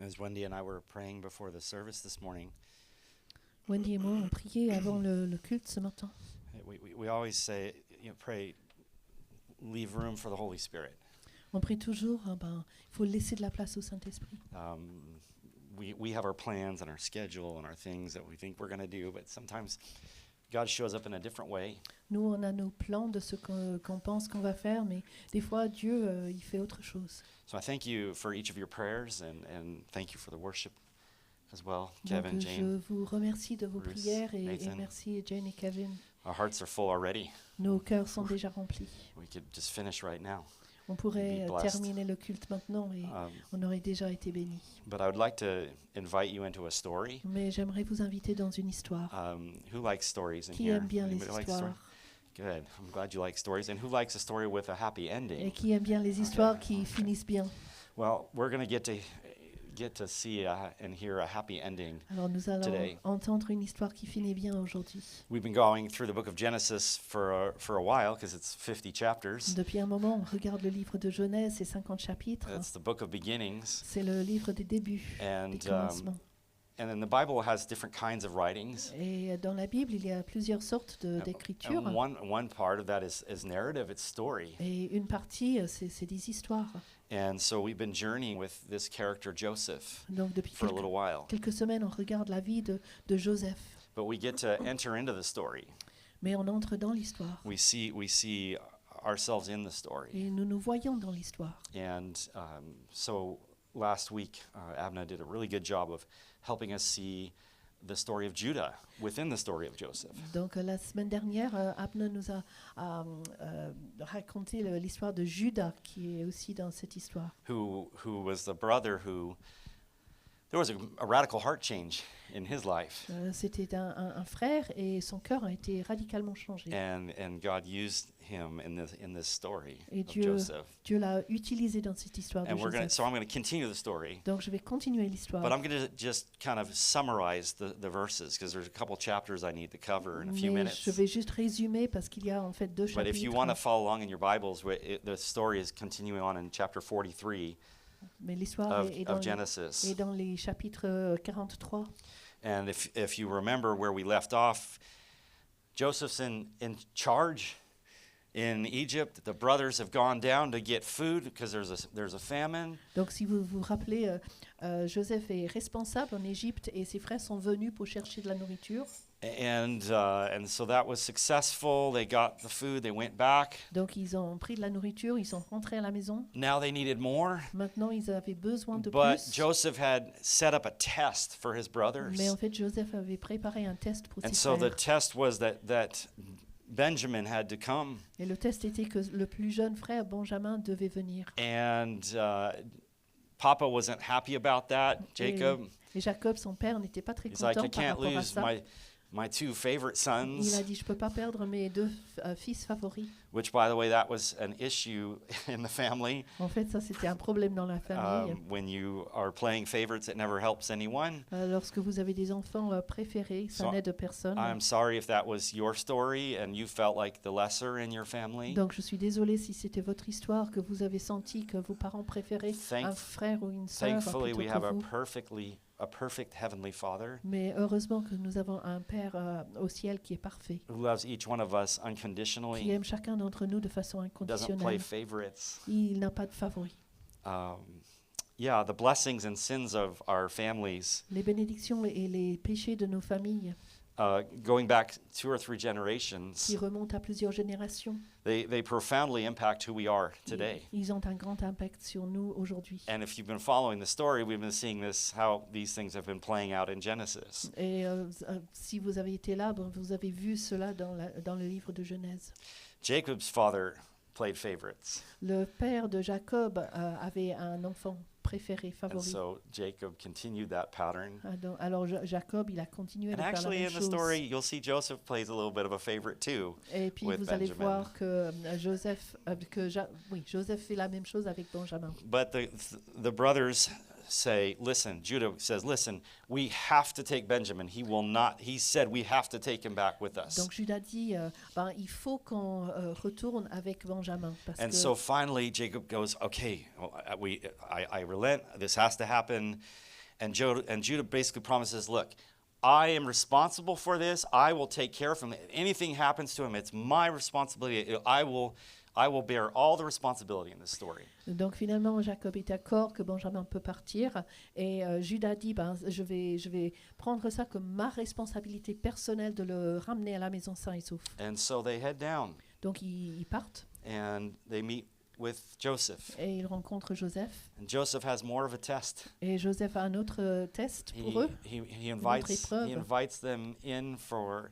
As Wendy and I were praying before the service this morning, Wendy et moi on priait avant le culte ce matin. we always say, pray, leave room for the Holy Spirit. On prie toujours, il faut laisser de la place au Saint-Esprit. We have our plans and our schedule and our things that we think we're going to do, but sometimes God shows up in a different way. Nous, on a nos plans de ce qu'on pense qu'on va faire, mais des fois, Dieu, il fait autre chose. So I thank you for each of your prayers and thank you for the worship as well, Donc, Kevin, je Jane. vous remercie de vos Bruce, prières et Nathan. merci Jane et Kevin. Our hearts are full already. Nos cœurs sont déjà remplis. We could just finish right now. On pourrait Be blessed. terminer le culte maintenant et on aurait déjà été bénis. But I would like to invite you into a story. Mais j'aimerais vous inviter dans une histoire. Who likes stories in Qui here? aime bien les Anybody like stories? histoires? Good. I'm glad you like stories. And who likes a story with a happy Et ending? qui aime bien les histoires qui finissent bien. Well, we're going to get to see and hear a happy ending. Alors nous allons Today. entendre une histoire qui finit bien aujourd'hui. We've been going through the book of Genesis for a while because it's 50 chapters. Depuis un moment, on regarde le livre de Genèse, c'est 50 chapitres. It's the book of beginnings. C'est le livre des débuts, And des commencements. and then the Bible has different kinds of writings. Et dans la Bible, il y a plusieurs sortes d'écritures. And one part of that is narrative, it's story. Et une partie, c'est des histoires. And so we've been journeying with this character Joseph Donc depuis for a little while. quelques semaines, on regarde la vie de Joseph. But we get to enter into the story. Mais on entre dans l'histoire. We see ourselves in the story. Et nous nous voyons dans l'histoire. And so last week, Abna did a really good job of helping us see the story of Judah within the story of Joseph. Donc la semaine dernière, Abna nous a raconté l'histoire de Judas, qui est aussi dans cette histoire. Who was the brother who there was a radical heart change in his life, C'était un frère et son cœur a été radicalement changé. and God used him in this story Et of Joseph. Dieu l'a utilisé dans cette histoire de And Joseph. I'm going to continue the story, Donc je vais continuer l'histoire. but I'm going to just kind of summarize the verses because there's a couple chapters I need to cover in a few Mais minutes. je vais juste résumer parce qu'il y a en fait deux But if you want to chapitres. follow along in your Bibles, the story is continuing on in chapter 43 Mais l'histoire est of Genesis. est dans les chapitres 43. And if you remember where we left off, Joseph's in charge in Egypt. The brothers have gone down to get food because there's a famine. Donc si vous vous rappelez, Joseph est responsable en Égypte et ses frères sont venus pour chercher de la nourriture. And so that was successful. They got the food. They went back. Donc ils ont pris de la nourriture, ils sont rentrés à la maison. Now they needed more. Maintenant ils avaient besoin de But plus. Joseph had set up a test for his brothers. Mais en fait Joseph avait préparé un test pour And ses so the frères. test was that Benjamin had to come. Et le test était que le plus jeune frère, Benjamin, devait venir. And Papa wasn't happy about that, Jacob. Et Jacob, son père, n'était pas très He's like, content I par can't rapport à lose ça. my two favorite Il sons, a dit, je peux pas perdre mes deux fils favoris. which, by the way, that was an issue in the family. En fait, ça, c'était un problème dans la famille. When you are playing favorites, it never helps anyone. Lorsque vous avez des enfants préférés, ça So, n'aide personne. I'm sorry if that was your story and you felt like the lesser in your family. Donc, je suis désolée si c'était votre histoire, que vous avez senti que vos parents préféraient un frère ou une sœur Thankfully, we plutôt have que vous. vous. A perfect heavenly Father Mais heureusement que nous avons un Père au ciel qui est parfait, who loves each one of us qui unconditionally, aime chacun d'entre nous de façon doesn't play inconditionnelle. favorites. Il n'a pas de favoris. Yeah, the blessings and sins of our families, Les bénédictions et les péchés de nos familles going back 2 or 3 generations, qui remontent à plusieurs générations, they profoundly impact who we are today. ils ont un grand impact sur nous aujourd'hui. And if you've been following the story, we've been seeing this, how these things have been playing out in Genesis. Et si vous avez été là, vous avez vu cela dans le livre de Genèse. Jacob's father played favorites. Le père de Jacob avait un enfant préféré, And favori. so Jacob continued that pattern. Alors Jacob, il a continué And de faire la actually, même in the chose. story, you'll see Joseph plays a little bit of a favorite too. Et puis with vous allez Benjamin. voir que Joseph fait la même chose avec Benjamin. But the brothers say, listen, Judah says, listen, we have to take Benjamin. He said we have to take him back with us. Donc Judas dit, il faut qu'on retourne avec Benjamin. Parce And que so finally Jacob goes, okay, I relent. This has to happen. And Judah basically promises, look, I am responsible for this. I will take care of him. If anything happens to him, it's my responsibility. I will bear all the responsibility in this story. Donc finalement, Jacob est d'accord que Benjamin peut partir et Judas dit je vais prendre ça comme ma responsabilité personnelle de le ramener à la maison sain et sauf. And so they head down Donc ils partent and they meet with Joseph. et ils rencontrent Joseph. And Joseph has more of a test. Et Joseph a un autre test pour eux. He autre épreuve. invites them in for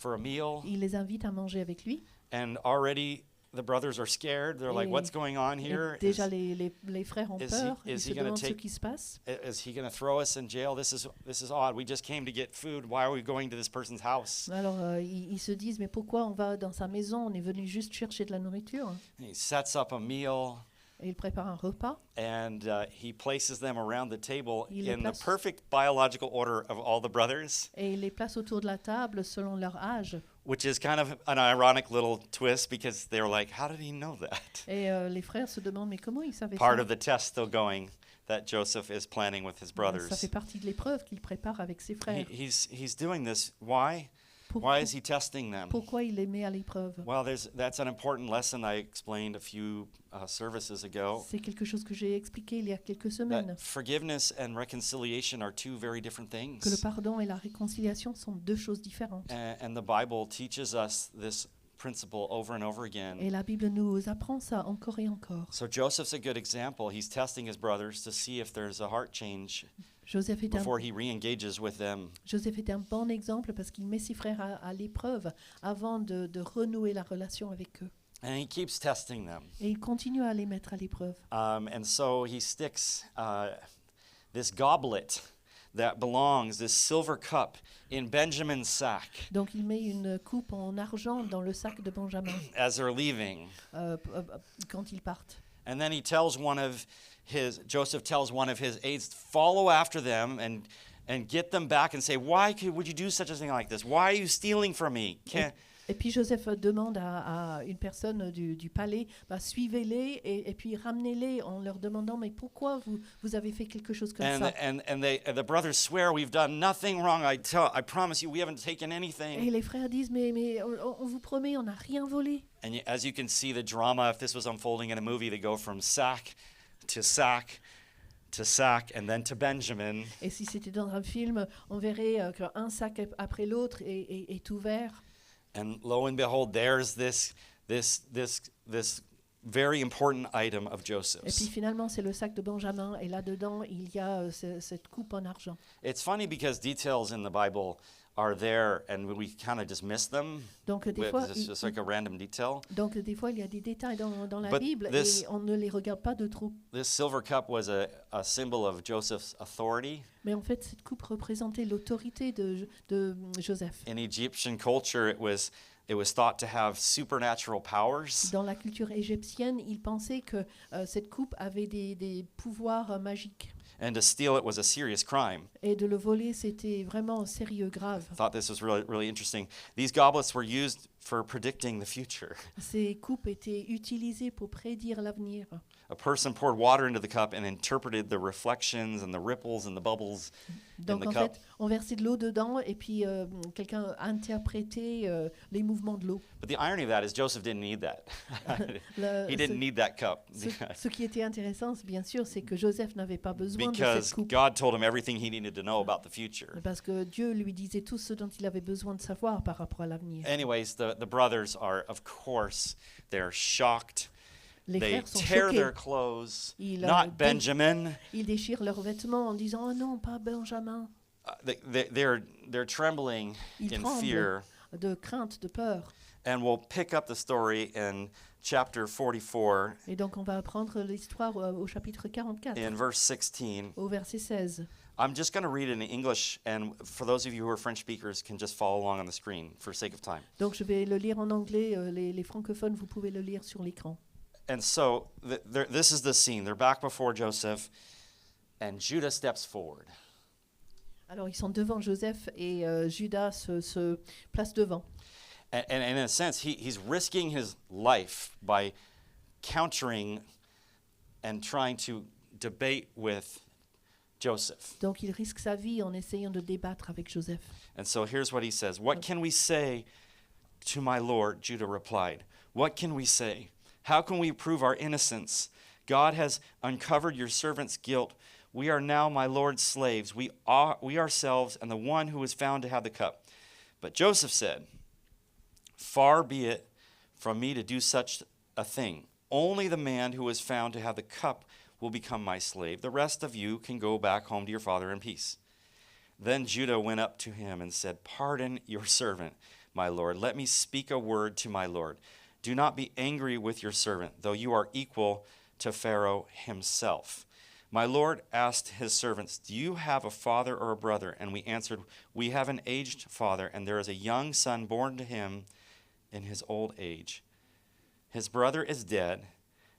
a meal. Il les invite à manger avec lui. And already the brothers are scared. They're like, what's going on here? Et déjà les frères ont peur. Ils se demandent ce qui se passe. Is he going to throw us in jail? This is odd. We just came to get food. Why are we going to this person's house? Alors ils se disent mais pourquoi on va dans sa maison? On est venu juste chercher de la nourriture. And he sets up a meal. Et il prépare un repas. And he places them around the table Il les in the place. perfect biological order of all the brothers, Et il les place autour de la table selon leur âge. which is kind of an ironic little twist because they're like, how did he know that? Et les frères se demandent mais comment ils savaient Part ça? of the test still going that Joseph is planning with his Ça brothers. fait partie de l'épreuve qu'il prépare avec ses frères. He's doing this. Why? Pour- Why is he testing them? Pourquoi il les met à l'épreuve? Well, that's an important lesson I explained a few services ago. C'est quelque chose que j'ai expliqué il y a quelques semaines. That forgiveness and reconciliation are two very different Que le things. pardon et la réconciliation sont deux choses différentes. And the Bible teaches us this principle over and over again. Et la Bible nous apprend ça encore et encore. So Joseph's a good example. He's testing his brothers to see if there's a heart change Joseph est before he re-engages with them. un bon exemple parce qu'il met ses frères à l'épreuve avant de renouer la relation avec eux. And he keeps testing them. Et il continue à les mettre à l'épreuve. And so he sticks this goblet that belongs, this silver cup, in Benjamin's sack Donc il met une coupe en argent dans le sac de Benjamin as they're leaving. quand ils partent. And then Joseph tells one of his aides, follow after them and get them back and say, would you do such a thing like this? Why are you stealing from me? Et puis Joseph demande à une personne du palais, suivez-les et puis ramenez-les en leur demandant, mais pourquoi vous avez fait quelque chose comme ça? And the brothers swear, we've done nothing wrong. I promise you, we haven't taken Et anything. les frères disent, mais on vous promet, on n'a rien volé. And as you can see the drama, if this was unfolding in a movie, they go from sack to sack to sack and then to Benjamin. Et si c'était dans un film, on verrait qu'un sac après l'autre est ouvert. And lo and behold, there's this very important item of Et puis Joseph's. finalement, c'est le sac de Benjamin. Et là-dedans, il y a cette coupe en argent. It's funny because details in the Bible are there and we kind of just miss them. Donc des fois, It's just like a random detail. il y a des détails dans la But Bible this- et on ne les regarde pas de trop. This silver cup was a symbol of Joseph's authority. Mais en fait, cette coupe représentait l'autorité de Joseph. In Egyptian culture, it was thought to have supernatural powers. Dans la culture égyptienne, ils pensaient que cette coupe avait des pouvoirs magiques. And to steal it was a serious crime. Et de le voler, c'était vraiment sérieux, grave. I thought this was really, really interesting. These goblets were used for predicting the future. Ces coupes étaient utilisées pour prédire l'avenir. A person poured water into the cup and interpreted the reflections and the ripples and the bubbles in Donc the en cup. fait, on versait de l'eau dedans et puis quelqu'un interprétait les mouvements de l'eau. But the irony of that is Joseph didn't need that. He didn't need that cup Ce qui était intéressant, bien sûr, c'est que Joseph n'avait pas besoin de because cette coupe. God told him everything he needed to know about the future. Parce que Dieu lui disait tout ce dont il avait besoin de savoir par rapport à l'avenir. Anyways, the brothers are, of course, they're shocked. Les They frères sont tear choqués. their clothes. Ils, Not Benjamin. Ils déchirent leurs vêtements en disant « Oh non, pas Benjamin They're trembling Ils in tremblent. fear. ». De crainte, de peur. And we'll pick up the story in chapter 44 Et donc on va apprendre l'histoire au chapitre 44, in verse 16. au verset 16. I'm just going to read it in English, and for those of you who are French speakers, can just follow along on the screen for sake of time. Donc je vais le lire en anglais, les francophones, vous pouvez le lire sur l'écran. And so this is the scene. They're back before Joseph, and Judah steps forward. Alors ils sont devant Joseph et Judas se place devant. And in a sense, he's risking his life by countering and trying to debate with Joseph. Donc il risque sa vie en essayant de débattre avec Joseph. And so here's what he says. What can we say to my Lord? Judah replied. What can we say? How can we prove our innocence? God has uncovered your servant's guilt. We are now my Lord's slaves, we ourselves and the one who was found to have the cup. But Joseph said, far be it from me to do such a thing. Only the man who was found to have the cup will become my slave. The rest of you can go back home to your father in peace. Then Judah went up to him and said, pardon your servant, my lord. Let me speak a word to my lord. Do not be angry with your servant, though you are equal to Pharaoh himself. My lord asked his servants, do you have a father or a brother? And we answered, we have an aged father, and there is a young son born to him in his old age. His brother is dead,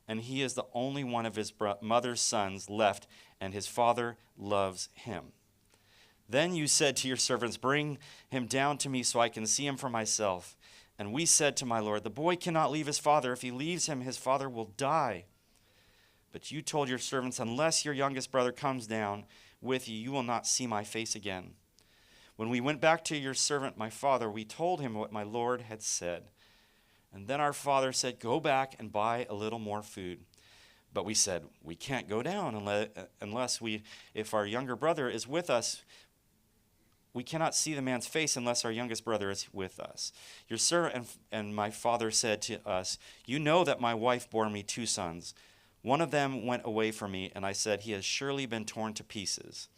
and he is the only one of his mother's sons left, and his father loves him. Then you said to your servants, bring him down to me so I can see him for myself. And we said to my lord, the boy cannot leave his father. If he leaves him, his father will die. But you told your servants, unless your youngest brother comes down with you, you will not see my face again. When we went back to your servant, my father, we told him what my lord had said. And then our father said, go back and buy a little more food. But we said, we can't go down if our younger brother is with us. We cannot see the man's face unless our youngest brother is with us. Your servant and my father said to us, you know that my wife bore me 2 sons. One of them went away from me, and I said, he has surely been torn to pieces,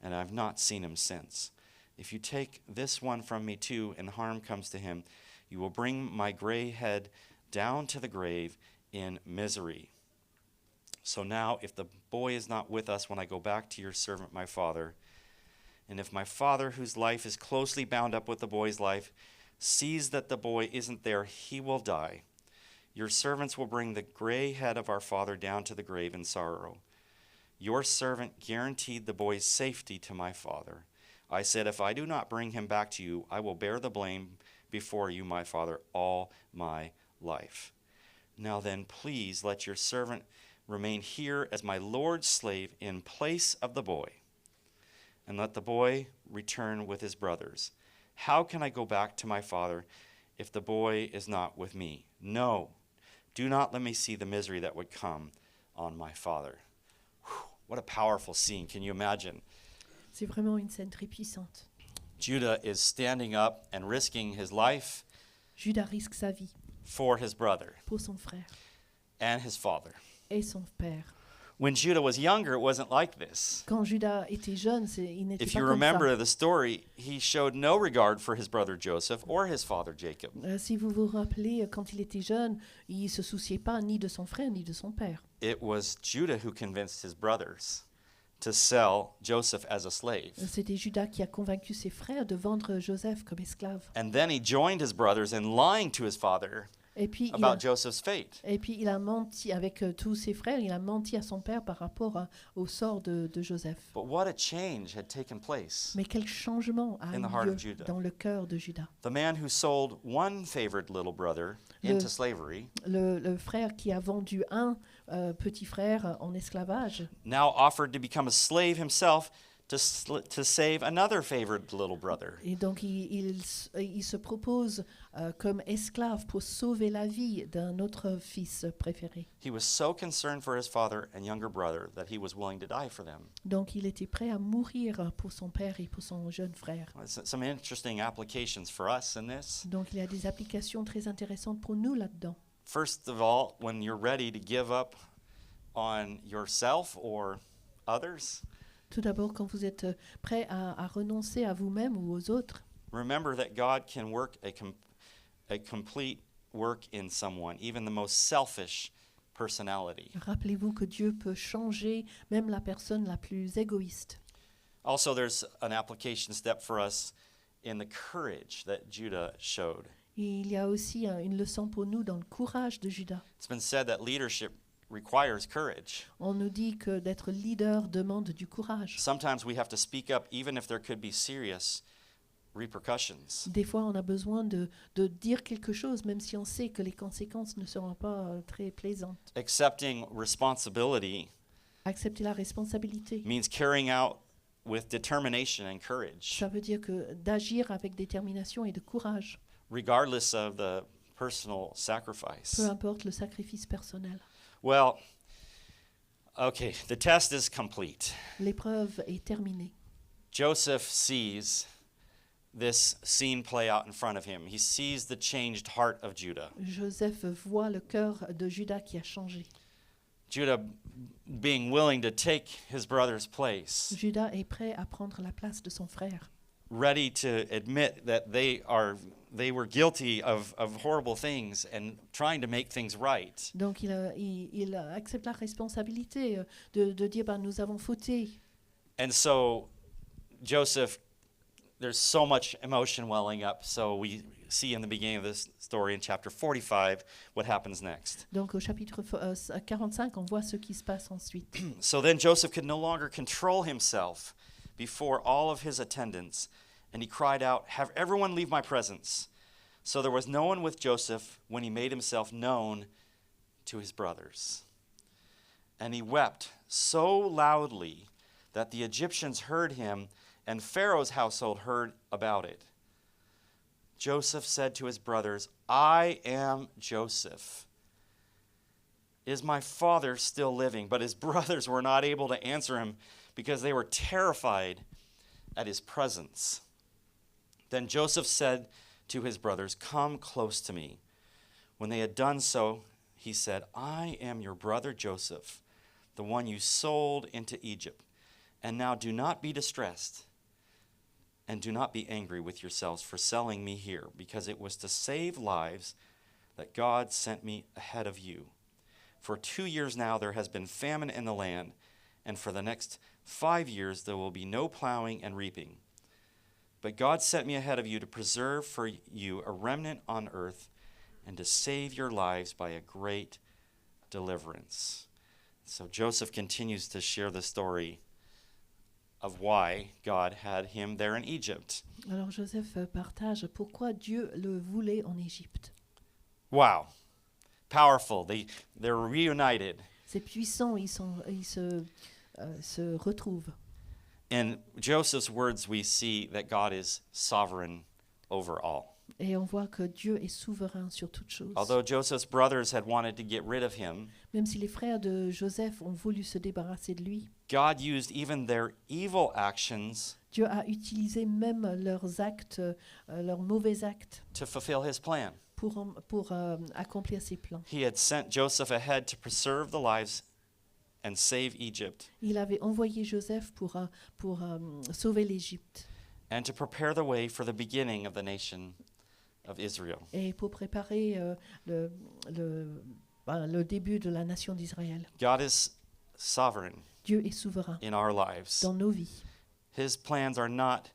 and I have not seen him since. If you take this one from me too, and harm comes to him, you will bring my gray head down to the grave in misery. So now, if the boy is not with us when I go back to your servant, my father, and if my father, whose life is closely bound up with the boy's life, sees that the boy isn't there, he will die. Your servants will bring the gray head of our father down to the grave in sorrow. Your servant guaranteed the boy's safety to my father. I said, if I do not bring him back to you, I will bear the blame before you, my father, all my life. Now then, please let your servant remain here as my Lord's slave in place of the boy, and let the boy return with his brothers. How can I go back to my father if the boy is not with me? No, do not let me see the misery that would come on my father. Whew, what a powerful scene. Can you imagine? C'est vraiment une scène très puissante. Judah is standing up and risking his life Judas risque sa vie for his brother pour son frère and his father. et son père. When Judah was younger, it wasn't like this. Quand Judas était jeune, il n'était If pas you comme ça. remember the story, he showed no regard for his brother Joseph or his father Jacob. Si vous vous rappelez, quand il était jeune, il ne se souciait pas ni de son frère ni de son père. It was Judah who convinced his brothers to sell Joseph as a slave. C'était Judas qui a convaincu ses frères de vendre Joseph comme esclave. And then he joined his brothers in lying to his father Et puis, about Joseph's fate. il a menti avec tous ses frères, il a menti à son père par rapport au sort de Joseph. But what a change had taken place. Mais quel changement a In the eu heart lieu of Judah. dans le cœur de Judas. The man who sold one favored little brother into slavery Le frère qui a vendu un petit frère en esclavage now offered to become a slave himself to save another favored little brother. et donc il se propose comme esclave pour sauver la vie d'un autre fils préféré. He was so concerned for his father and younger brother that he was willing to die for them. Donc il était prêt à mourir pour son père et pour son jeune frère. Some interesting applications for us in this. Donc il y a des applications très intéressantes pour nous là-dedans. First of all, when you're ready to give up on yourself or others, Tout d'abord, quand vous êtes prêt à renoncer à vous-même ou aux autres, remember that God can work a complete work in someone, even the most selfish personality. rappelez-vous que Dieu peut changer même la personne la plus égoïste. Also, there's an application step for us in the courage that Judah showed. Et il y a aussi une leçon pour nous dans le courage de Judas. It's been said that leadership requires courage. On nous dit que d'être leader demande du courage. Sometimes we have to speak up even if there could be serious repercussions. Des fois, on a besoin de dire quelque chose, même si on sait que les conséquences ne seront pas très plaisantes. Accepting responsibility Accepter la responsabilité. means carrying out with determination and courage, Ça veut dire que d'agir avec détermination et de courage, regardless of the personal peu sacrifice. importe le sacrifice personnel. Well, okay, the test is complete. L'épreuve est terminée. Joseph sees this scene play out in front of him. He sees the changed heart of Judah. Joseph voit le cœur de Judas qui a changé. Judah being willing to take his brother's place, Judas est prêt à prendre la place de son frère, ready to admit that they were guilty of horrible things and trying to make things right. donc il accepte la responsabilité de dire ben, nous avons fauté. And so Joseph, there's so much emotion welling up. So we see in the beginning of this story in chapter 45 what happens next. Donc au chapitre 45, on voit ce qui se passe ensuite. So then Joseph could no longer control himself before all of his attendants, and he cried out, "Have everyone leave my presence." So there was no one with Joseph when he made himself known to his brothers. And he wept so loudly that the Egyptians heard him, and Pharaoh's household heard about it. Joseph said to his brothers, "I am Joseph. Is my father still living?" But his brothers were not able to answer him because they were terrified at his presence. Then Joseph said to his brothers, "Come close to me." When they had done so, he said, "I am your brother Joseph, the one you sold into Egypt. And now do not be distressed, and do not be angry with yourselves for selling me here, because it was to save lives that God sent me ahead of you. For 2 years now there has been famine in the land, and for the next 5 years there will be no plowing and reaping. But God sent me ahead of you to preserve for you a remnant on earth and to save your lives by a great deliverance." So Joseph continues to share the story of why God had him there in Egypt. Alors Joseph partage pourquoi Dieu le voulait en Égypte. Wow. Powerful. They're reunited. C'est puissant, ils se retrouvent. In Joseph's words, we see that God is sovereign over all. Et on voit que Dieu est souverain sur toutes choses. Although Joseph's brothers had wanted to get rid of him, Même si les frères de Joseph ont voulu se débarrasser de lui, God used even their evil actions Dieu a utilisé même leurs actes, leurs mauvais actes, to fulfill his plan. pour accomplir ses plans. He had sent Joseph ahead to preserve the lives and save Egypt, Il avait envoyé Joseph pour sauver l'Égypte and to prepare the way for the beginning of the nation of Israel. et pour préparer le début de la nation d'Israël. God is sovereign Dieu est souverain in our lives. dans nos vies. His plans are not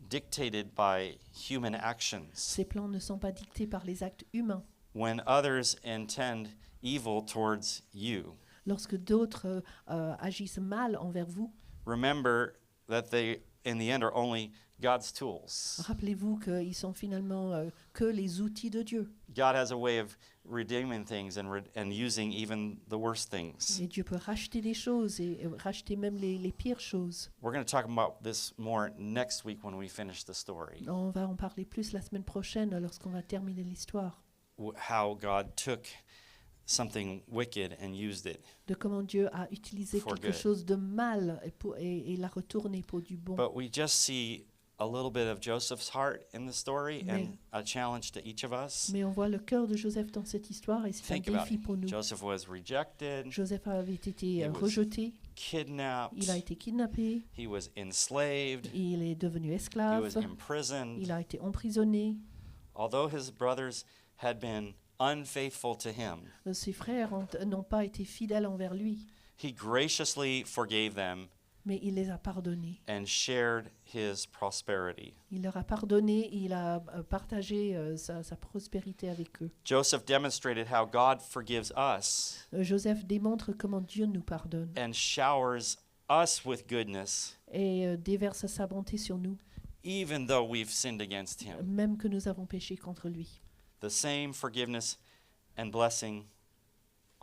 dictated by human actions. Ses plans ne sont pas dictés par les actes humains. When others intend evil towards you, Lorsque d'autres agissent mal envers vous, remember that they, in the end, are only God's tools. rappelez-vous qu'ils sont finalement que les outils de Dieu. God has a way of redeeming things and using even the worst things. Et Dieu peut racheter des choses et racheter même les pires choses. We're going to talk about this more next week when we finish the story. On va en parler plus la semaine prochaine lorsqu'on va terminer l'histoire. How God took something wicked and used it. De comment Dieu a utilisé For quelque good. chose de mal et l'a retourné pour du bon. But we just see a little bit of Joseph's heart in the story and a challenge to each of us. Mais on voit le cœur de Joseph dans cette histoire et c'est un Think about défi pour nous. Joseph was rejected, Joseph avait été He was rejeté, kidnapped, il a été kidnappé, he was enslaved, il est devenu he was esclave, imprisoned. il a été emprisonné. Although his brothers had been unfaithful to him, Ses frères n'ont pas été fidèles envers lui, he graciously forgave them mais il les a pardonnés. and shared his prosperity. Il leur a pardonné et il a partagé sa prospérité avec eux. Joseph demonstrated how God forgives us Joseph démontre comment Dieu nous pardonne and showers us with goodness, et déverse sa bonté sur nous, even though we've sinned against him. même que nous avons péché contre lui. The same forgiveness and blessing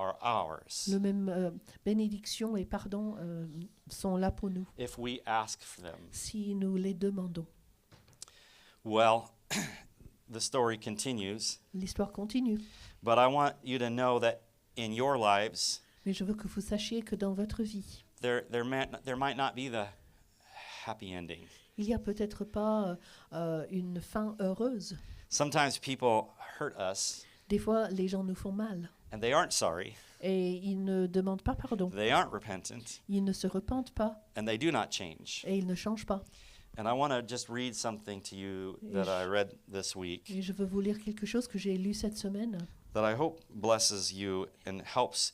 are ours Le même bénédiction et pardon sont là pour nous if we ask for them. si nous les demandons. Well, the story continues, L'histoire continue, but I want you to know that in your lives, mais je veux que vous sachiez que dans votre vie, there might not be the happy ending. il n'y a peut-être pas une fin heureuse. Sometimes people hurt us Des fois, les gens nous font mal and they aren't sorry, et ils ne demandent pas pardon. they aren't repentant, Ils ne se repentent pas and they do not change. et ils ne changent pas. And I want to just read something to you that I read this week Et je veux vous lire quelque chose que j'ai lu cette semaine that I hope blesses you and helps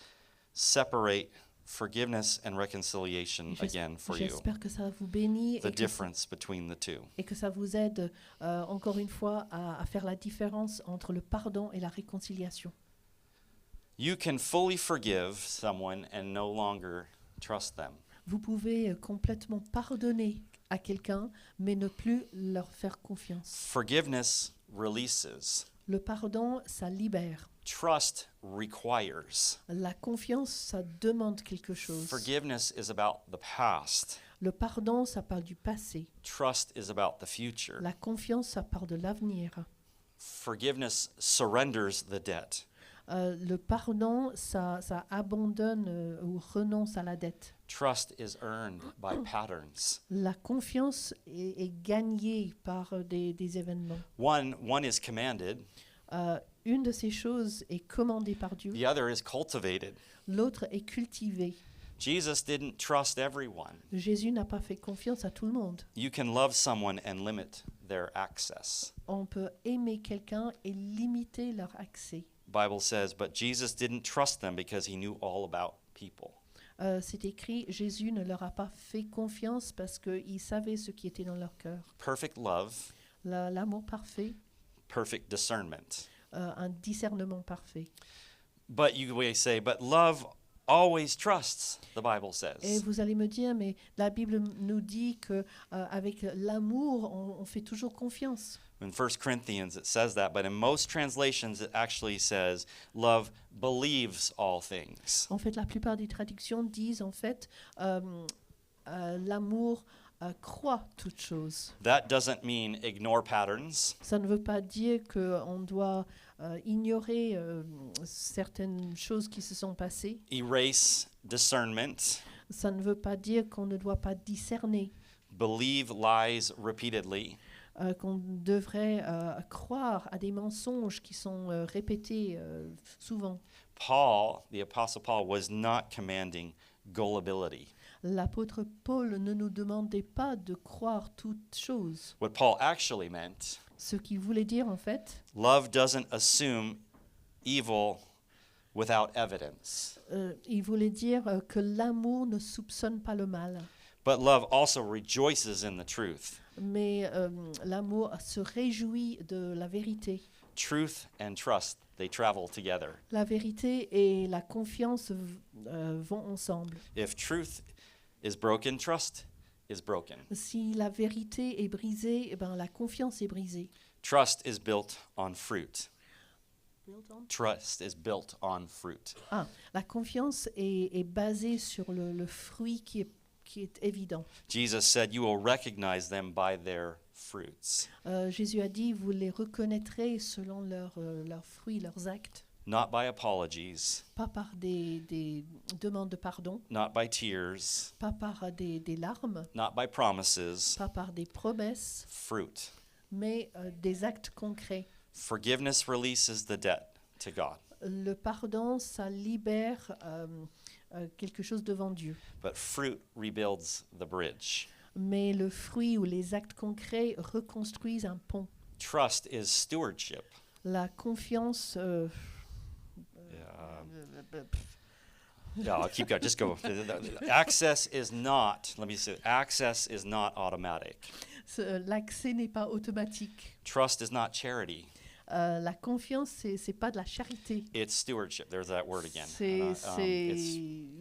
separate forgiveness and reconciliation again for you. J'espère que ça vous bénit The difference between the two. et que ça vous aide encore une fois à faire la différence entre le pardon et la réconciliation. You can fully forgive someone and no longer trust them. Vous pouvez complètement pardonner à quelqu'un, mais ne plus leur faire confiance. Forgiveness releases. Le pardon, ça libère. Trust requires. La confiance, ça demande quelque chose. Forgiveness is about the past. Le pardon, ça parle du passé. Trust is about the future. La confiance, ça parle de l'avenir. Forgiveness surrenders the debt. Le pardon, ça abandonne ou renonce à la dette. Trust is earned by patterns. La confiance est gagnée par des événements. One is commanded, Une de ces choses est commandée par Dieu, the other is cultivated. l'autre est cultivée. Jesus didn't trust everyone. Jésus n'a pas fait confiance à tout le monde. You can love someone and limit their access. On peut aimer quelqu'un et limiter leur accès. Bible says, but Jesus didn't trust them because he knew all about people. C'est écrit, Jésus ne leur a pas fait confiance parce qu'il savait ce qui était dans leur cœur. Perfect love, L'amour parfait, perfect discernment. un discernement parfait. But you may say, but love always trusts, the Bible Et says. vous allez me dire, mais la Bible nous dit que avec l'amour, on fait toujours confiance. In 1 Corinthians it says that, but in most translations it actually says love believes all things. En fait, la plupart des traductions disent en fait l'amour croit toutes choses. That doesn't mean ignore patterns. Ça ne veut pas dire qu'on doit ignorer certaines choses qui se sont passées. Erase discernment. Ça ne veut pas dire qu'on ne doit pas discerner, Believe lies repeatedly. qu'on devrait croire à des mensonges qui sont répétés souvent. Paul, the Apostle Paul, was not commanding gullibility. L'apôtre Paul ne nous demandait pas de croire toutes choses. What Paul actually meant, Ce qu'il voulait dire en fait, love doesn't assume evil without evidence. il voulait dire que l'amour ne soupçonne pas le mal. But love also rejoices in the truth. Mais l'amour se réjouit de la vérité. Truth and trust, they travel together. La vérité et la confiance vont ensemble. If truth is broken, trust is broken. Si la vérité est brisée, eh ben, la confiance est brisée. Trust is built on fruit. Trust is built on fruit. La confiance est basée sur le fruit qui est évident. Jesus said, you will recognize them by their fruits. Jésus a dit, vous les reconnaîtrez selon leurs fruits, leurs actes, Not by apologies, pas par des demandes de pardon, not by tears, pas par des larmes, not by promises, pas par des promesses, fruit. mais des actes concrets. Forgiveness releases the debt to God, Le pardon, ça libère quelque chose devant Dieu. but fruit rebuilds the bridge. Mais le fruit ou les actes concrets reconstruisent un pont. Trust is stewardship. La confiance... Yeah, I'll keep going. Just go. Access is not, let me say, access is not automatic. L'accès n'est pas automatique. Trust is not charity. La confiance, c'est pas de la charité. It's stewardship. There's that word again. C'est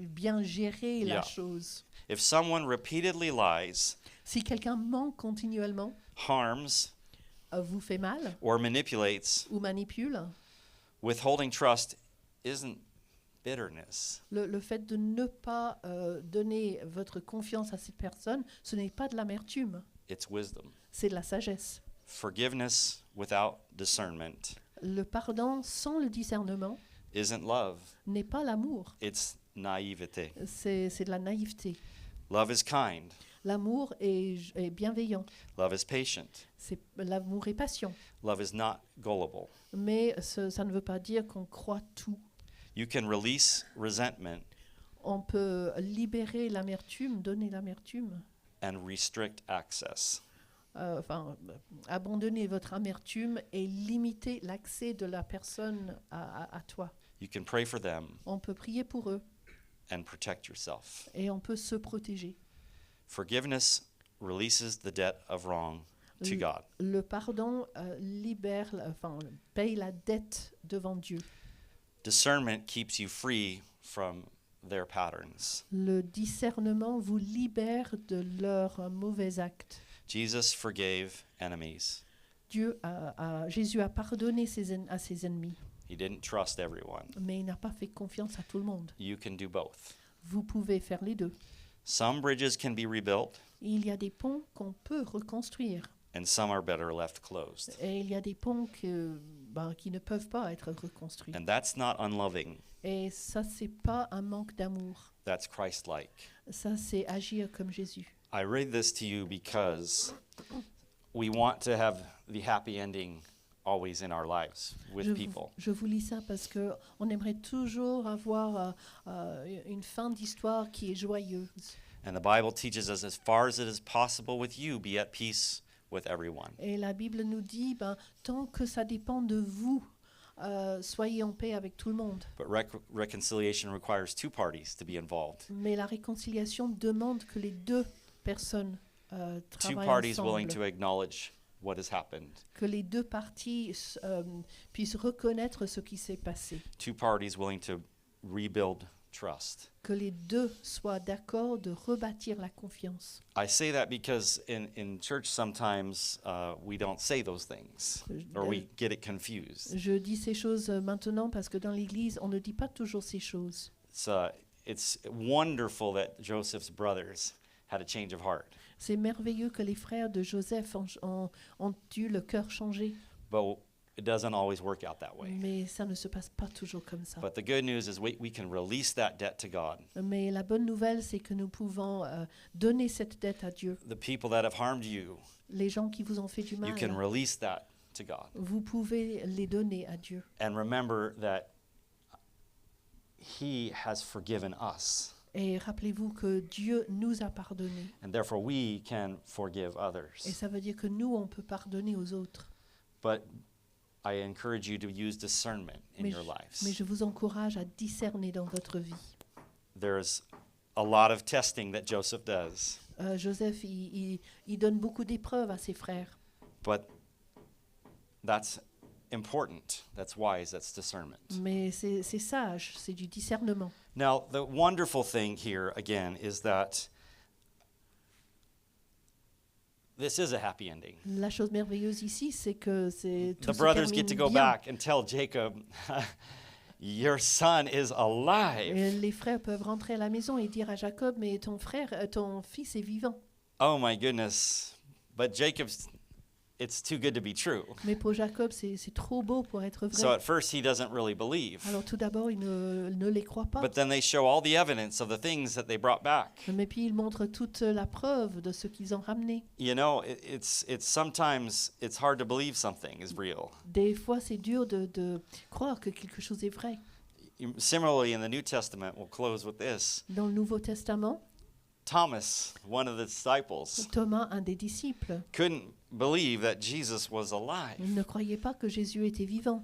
bien gérer la Yeah. chose. If someone repeatedly lies, Si quelqu'un ment continuellement, harms, vous fait mal or manipulates, ou manipule, withholding trust isn't bitterness. Le fait de ne pas donner votre confiance à cette personne, ce n'est pas de l'amertume, It's wisdom. c'est de la sagesse. Forgiveness without discernment Le pardon sans le discernement isn't love. n'est pas l'amour, It's naivete. c'est de la naïveté. Love is kind. L'amour est bienveillant, Love is patient. l'amour est patient. Love is not gullible. Mais ça ne veut pas dire qu'on croit tout. You can release resentment On peut libérer l'amertume, donner l'amertume, and restrict access. Abandonner votre amertume et limiter l'accès de la personne à toi. You can pray for them On peut prier pour eux and protect yourself. et on peut se protéger. Forgiveness releases the debt of wrong to Le- God. Le pardon paye la dette devant Dieu. Discernment keeps you free from their patterns. Le discernement vous libère de leurs mauvais actes. Jesus forgave enemies. Jésus a pardonné à ses ennemis, He didn't trust everyone. mais il n'a pas fait confiance à tout le monde. You can do both. Vous pouvez faire les deux. Some bridges can be rebuilt, Il y a des ponts qu'on peut reconstruire and some are better left closed. et il y a des ponts qui ne peuvent pas être reconstruits. And that's not unloving. Et ça, c'est pas un manque d'amour. That's Christ-like. Ça, c'est agir comme Jésus. I read this to you because we want to have the happy ending always in our lives with people. Je vous lis ça parce que on aimerait toujours avoir une fin d'histoire qui est joyeuse. And the Bible teaches us, as far as it is possible with you, be at peace with everyone. Et la Bible nous dit, tant que ça dépend de vous, soyez en paix avec tout le monde. But reconciliation requires two parties to be involved. Mais la réconciliation demande que les deux personnes Two travaillent parties willing ensemble, to acknowledge what has happened. que les deux parties puissent reconnaître ce qui s'est passé, Two parties willing to rebuild trust. que les deux soient d'accord de rebâtir la confiance. I say that because in church sometimes we don't say those things, or we get it confused. Je dis ces choses maintenant parce que dans l'Église, on ne dit pas toujours ces choses. It's wonderful that Joseph's brothers had a change of heart. C'est merveilleux que les frères de Joseph ont eu le cœur changé, But it doesn't always work out that way. mais ça ne se passe pas toujours comme ça. But the good news is we can release that debt to God. Mais la bonne nouvelle, c'est que nous pouvons donner cette dette à Dieu. The people that have harmed you, Les gens qui vous ont fait du you can mal, release that to God. vous pouvez les donner à Dieu. And remember that He has forgiven us, Et rappelez-vous que Dieu nous a pardonné. and therefore we can forgive Et others. ça veut dire que nous, on peut pardonner aux autres. But I encourage you to use discernment in Mais your Mais lives. je vous encourage à discerner dans votre vie. There's a lot of testing that Joseph does, Joseph, il donne beaucoup d'épreuves à ses frères. but that's important. That's wise. That's discernment. Mais c'est sage, c'est du discernement. Now, the wonderful thing here, again, is that this is a happy ending. La chose merveilleuse ici, c'est que tout The se brothers termine get to go bien. back and tell Jacob, your son is alive. Et les frères peuvent rentrer à la maison et dire à Jacob, mais ton fils est vivant. Oh my goodness. But Jacob's, it's too good to be true. Mais pour Jacob, c'est trop beau pour être So vrai. at first he doesn't really believe. Alors tout d'abord, il ne les croit pas. But then they show all the evidence of the things that they brought back. Mais puis il montre toute la preuve de ce qu'ils ont ramené. You know, it's sometimes it's hard to believe something is real. Des fois, c'est dur de croire que quelque chose est vrai. Similarly, in the New Testament, we'll close with this. Dans le Nouveau Testament, Thomas, one of the disciples, Thomas, un des disciples, couldn't believe that Jesus was alive. il ne croyait pas que Jésus était vivant.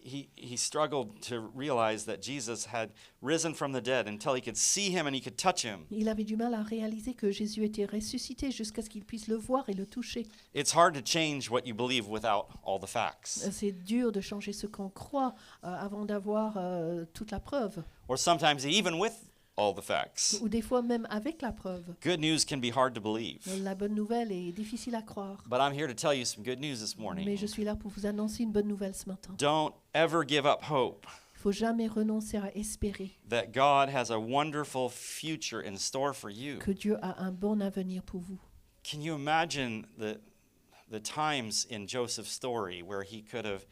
He struggled to realize that Jesus had risen from the dead until he could see him and he could touch him. Il avait du mal à réaliser que Jésus était ressuscité jusqu'à ce qu'il puisse le voir et le toucher. It's hard to change what you believe without all the facts. C'est dur de changer ce qu'on croit avant d'avoir toute la preuve. Or sometimes even with all the facts. Ou des fois même avec la preuve. Good news can be hard to believe. La bonne nouvelle est difficile à croire. But I'm here to tell you some good news this Mais morning. je suis là pour vous annoncer une bonne nouvelle ce matin. Don't ever give up hope. Il faut jamais renoncer à espérer that God has a wonderful future in store for you. que Dieu a un bon avenir pour vous. Can you imagine the times in Joseph's story where he could have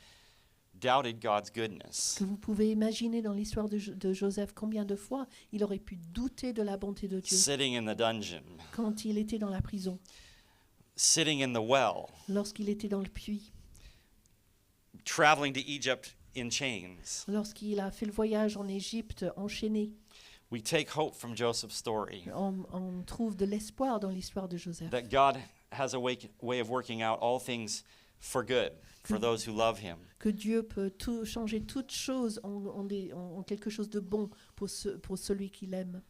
doubted God's goodness, Que vous pouvez imaginer dans l'histoire de Joseph combien de fois il aurait pu douter de la bonté de Dieu sitting in the dungeon, quand il était dans la prison, sitting in the well, lorsqu'il était dans le puits, traveling to Egypt in chains? lorsqu'il a fait le voyage en Égypte enchaîné. We take hope from Joseph's story On trouve de l'espoir dans l'histoire de Joseph. that God has a way of working out all things for good for those who love him. Que Dieu peut changer toutes choses en quelque chose de bon pour celui qu'il aime.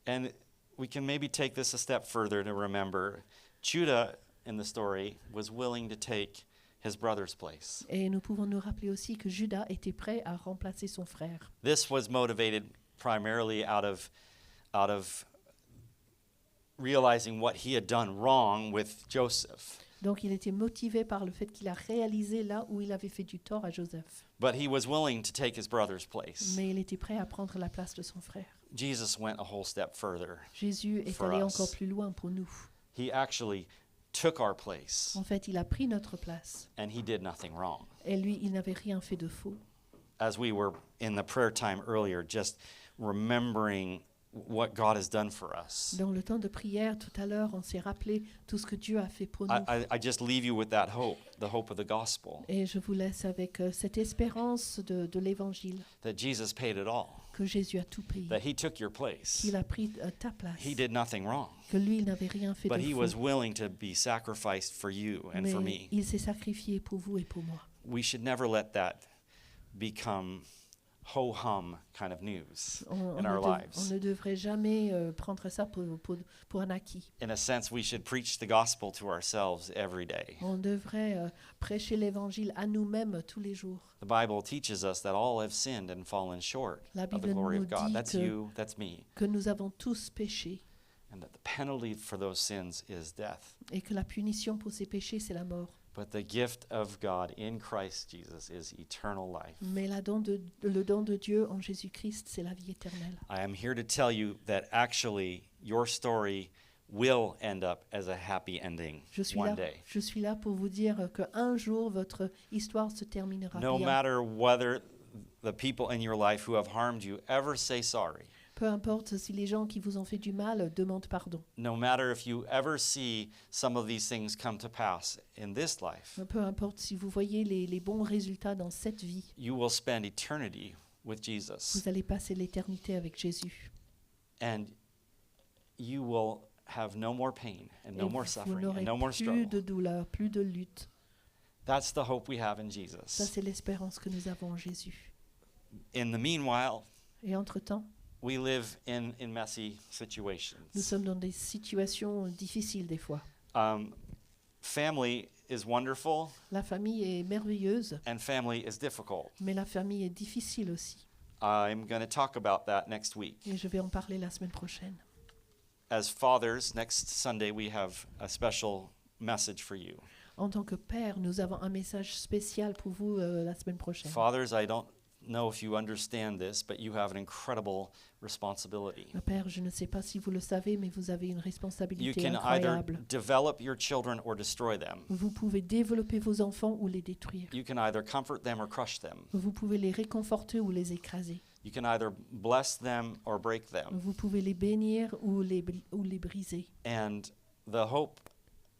And we can maybe take this a step further to remember Judah in the story was willing to take his brother's place. Et nous pouvons nous rappeler aussi que Judas était prêt à remplacer son frère. This was motivated primarily out of realizing what he had done wrong with Joseph. Donc il était motivé par le fait qu'il a réalisé là où il avait fait du tort à Joseph. But he was willing to take his brother's place. Mais il était prêt à prendre la place de son frère. Jesus went a whole step further. Jésus est For allé us. encore plus loin pour nous. He actually took our place, En fait, il a pris notre place. and he did nothing wrong. Et lui, il n'avait rien fait de faux. As we were in the prayer time earlier, just remembering what God has done for us. Dans le temps de prière, tout à l'heure, on s'est rappelé tout ce que Dieu a fait pour nous. I just leave you with that hope, the hope of the gospel, Et je vous laisse avec cette espérance de l'Évangile, that Jesus paid it all, que Jésus a tout payé, that he took your place. qu'il a pris ta place, He did nothing wrong, que lui, il n'avait rien fait but de he faux. was willing to be sacrificed for you and for Mais me. il s'est sacrifié pour vous et pour moi. We should never let that become ho-hum kind of news in our On lives. ne devrait jamais prendre ça pour un acquis. In a sense, we should preach the gospel to ourselves every day. On devrait prêcher l'Évangile à nous-mêmes tous les jours. The Bible teaches us that all have sinned and fallen short La of the Bible glory nous of God. dit That's que- you, that's me. Que nous avons tous péché And that the penalty for those sins is death. et que la punition pour ces péchés, c'est la mort. But the gift of God in Christ Jesus is eternal life. Mais le don de Dieu en Jésus-Christ, c'est la vie éternelle. I am here to tell you that actually your story will end up as a happy ending Je one day. suis là pour vous dire qu'un jour, votre histoire se terminera No bien. matter whether the people in your life who have harmed you ever say sorry. Peu importe si les gens qui vous ont fait du mal demandent pardon. No matter if you ever see some of these things come to pass in this life. Peu importe si vous voyez les bons résultats dans cette vie, You will spend eternity with Jesus. vous allez passer l'éternité avec Jésus. And you will have no more pain and no Et more vous suffering n'aurez and no more plus struggle. de douleur, plus de lutte. That's the hope we have in Ça, Jesus. c'est l'espérance que nous avons en Jésus. In the meanwhile, Et entre-temps, we live in messy nous situations. sommes dans des situations difficiles des fois. Family is wonderful La famille est merveilleuse, and family is difficult. mais la famille est difficile aussi. I'm going to talk about that next week. Et je vais en parler la semaine prochaine. As fathers, next Sunday we have a special message for you. En tant que père, nous avons un message spécial pour vous la semaine prochaine. Fathers, I don't know if you understand this, but you have an incredible responsibility. Père, je ne sais pas si vous le savez, mais vous avez une You responsabilité can either incroyable. develop your children or destroy them. Vous pouvez développer vos enfants ou les détruire. You can either comfort them or crush them. Vous pouvez les réconforter ou les écraser. You can either bless them or break them. Vous pouvez les bénir ou les briser. And the hope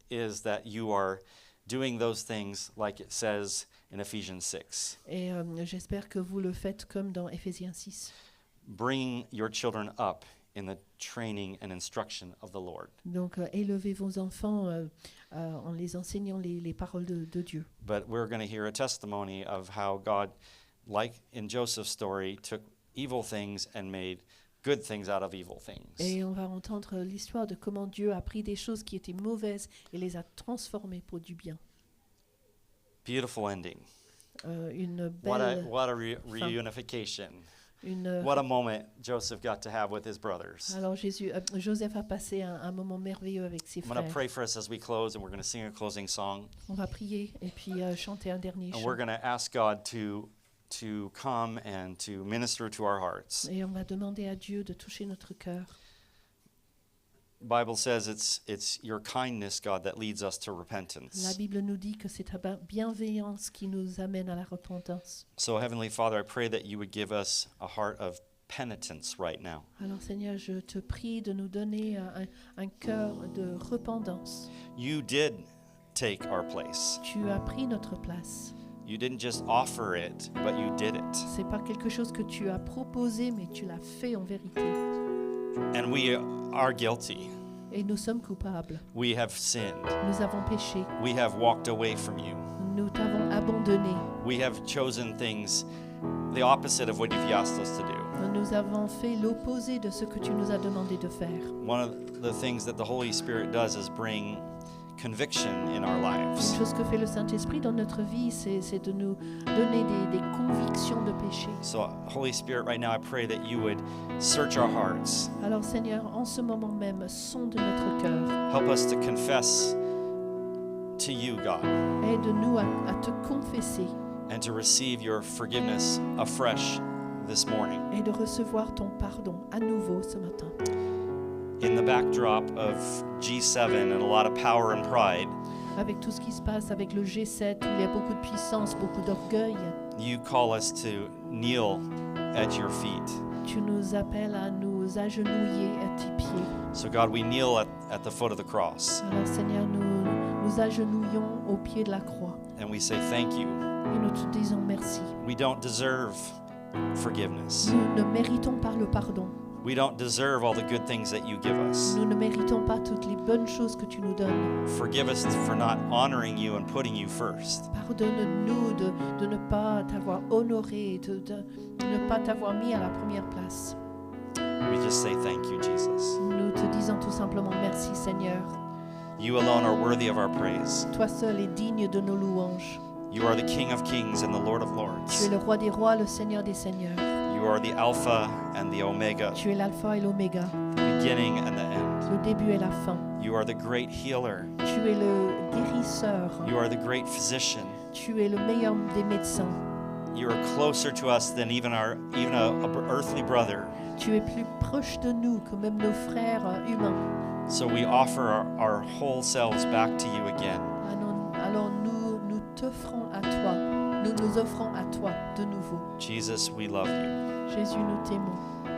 is that you are doing those things like it says in Ephesians 6. Et j'espère que vous le faites comme dans Éphésiens 6. Bringing your children up in the training and instruction of the Lord. Donc, élevez vos enfants en les enseignant les paroles de Dieu. But we're going to hear a testimony of how God, like in Joseph's story, took evil things and made good things out of evil things. Et on va entendre l'histoire de comment Dieu a pris des choses qui étaient mauvaises et les a transformées pour du bien. Beautiful ending. Une What belle... reunification. Une, What a moment Joseph got to have with his brothers. alors Joseph a passé un moment merveilleux avec ses I'm going to frères. pray for us as we close, and we're going to sing a closing song. On va prier et puis chanter un dernier And chant. we're going to ask God to to come and to minister to our hearts. Et on va demander à Dieu de toucher notre cœur. Bible says it's your kindness, God, that leads us to La repentance. Bible nous dit que c'est ta bienveillance qui nous amène à la repentance. So, Heavenly Father, I pray that you would give us a heart of penitence right now. Alors Seigneur, je te prie de nous donner un cœur de repentance. You did take our place. Tu as pris notre place. You didn't just offer it, but you did it. C'est pas quelque chose que tu as proposé, mais tu l'as fait en vérité. And we are guilty. Et nous sommes coupables. We have sinned. Nous avons péché. We have walked away from you. Nous t'avons abandonné. We have chosen things the opposite of what you've asked us to do. Nous avons fait l'opposé de ce que tu nous as demandé de faire. One of the things that the Holy Spirit does is bring conviction in our Une lives. chose que fait le Saint-Esprit dans notre vie, c'est de nous donner des convictions de péché. So, Holy Spirit, right now I pray that you would search our hearts. Alors Seigneur, en ce moment même, sonde notre cœur. Help us to confess to you, God, Aide-nous à te confesser and to receive your forgiveness afresh this morning. et de recevoir ton pardon à nouveau ce matin. In the backdrop of G7 and a lot of power and pride, Avec tout ce qui se passe avec le G7, où il y a beaucoup de puissance, beaucoup d'orgueil, you call us to kneel at your feet. tu nous appelles à nous agenouiller à tes pieds. So, God, we kneel at the foot of the cross Alors Seigneur, nous agenouillons au pied de la croix and we say thank you. et nous te disons merci. We don't deserve forgiveness. Nous ne méritons pas le pardon. We don't deserve all the good things that you give us. Nous ne méritons pas toutes les bonnes choses que tu nous donnes. Forgive us for not honoring you and putting you first. Pardonne-nous de ne pas t'avoir honoré, de ne pas t'avoir mis à la première place. We just say thank you, Jesus. Nous te disons tout simplement merci Seigneur. You alone are worthy of our praise. Toi seul es digne de nos louanges. You are the King of kings and the Lord of Tu lords. es le roi des rois, le Seigneur des seigneurs. You are the Alpha and the Omega, Tu es l'alpha et l'oméga, the beginning and the end. le début et la fin. You are the great healer. Tu es le guérisseur. You are the great physician. Tu es le meilleur des médecins. You are closer to us than even a earthly brother. Tu es plus proche de nous que même nos frères humains. So we offer our whole selves back to you again. Alors nous t'offrons à toi. Nous nous offrons à toi de nouveau. Jesus, we love you. Jésus, nous t'aimons.